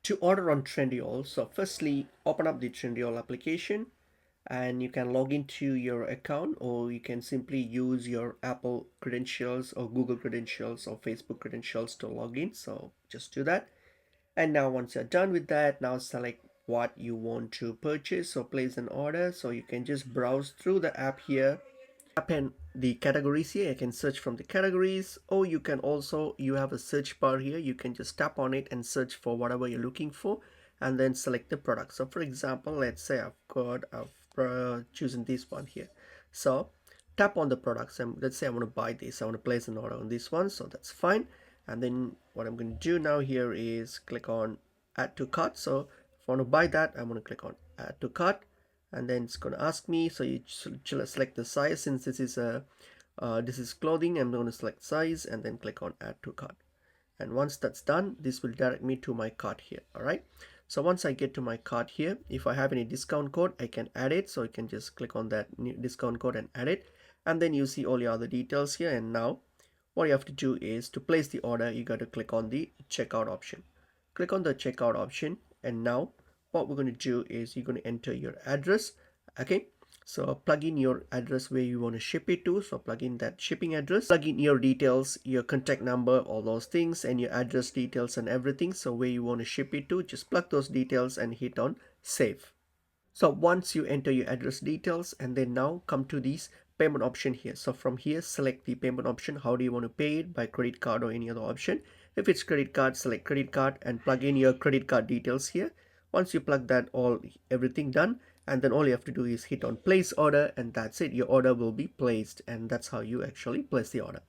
To order on Trendyol. So firstly, open up the Trendyol application and you can log into your account, or you can simply use your Apple credentials or Google credentials or Facebook credentials to log in. So just do that. And now once you're done with that, now select what you want to purchase or place an order. So you can just browse through the app here. Tap in the categories here. You can search from the categories, or you can also, you have a search bar here. You can just tap on it and search for whatever you're looking for and then select the product. So for example, let's say I've chosen this one here. So tap on the products and let's say I want to buy this. I want to place an order on this one. So that's fine. And then what I'm going to do now here is click on add to cart. So if I want to buy that, I'm going to click on add to cart, and then it's going to ask me. So you select the size. Since this is clothing, I'm going to select size and then click on add to cart. And once that's done, this will direct me to my cart here. All right, so once I get to my cart here, if I have any discount code, I can add it. So you can just click on that new discount code and add it, and then you see all your other details here. And now what you have to do is, to place the order, you got to click on the checkout option. Click on the checkout option, and now what we're going to do is you're going to enter your address. Okay, so plug in your address where you want to ship it to. So plug in that shipping address, plug in your details, your contact number, all those things, and your address details and everything. So where you want to ship it to, just plug those details and hit on save. So once you enter your address details, and then now come to this payment option here. So from here, select the payment option. How do you want to pay it? By credit card or any other option? If it's credit card, select credit card and plug in your credit card details here. Once you plug that, everything done, and then all you have to do is hit on place order, and that's it. Your order will be placed, and that's how you actually place the order.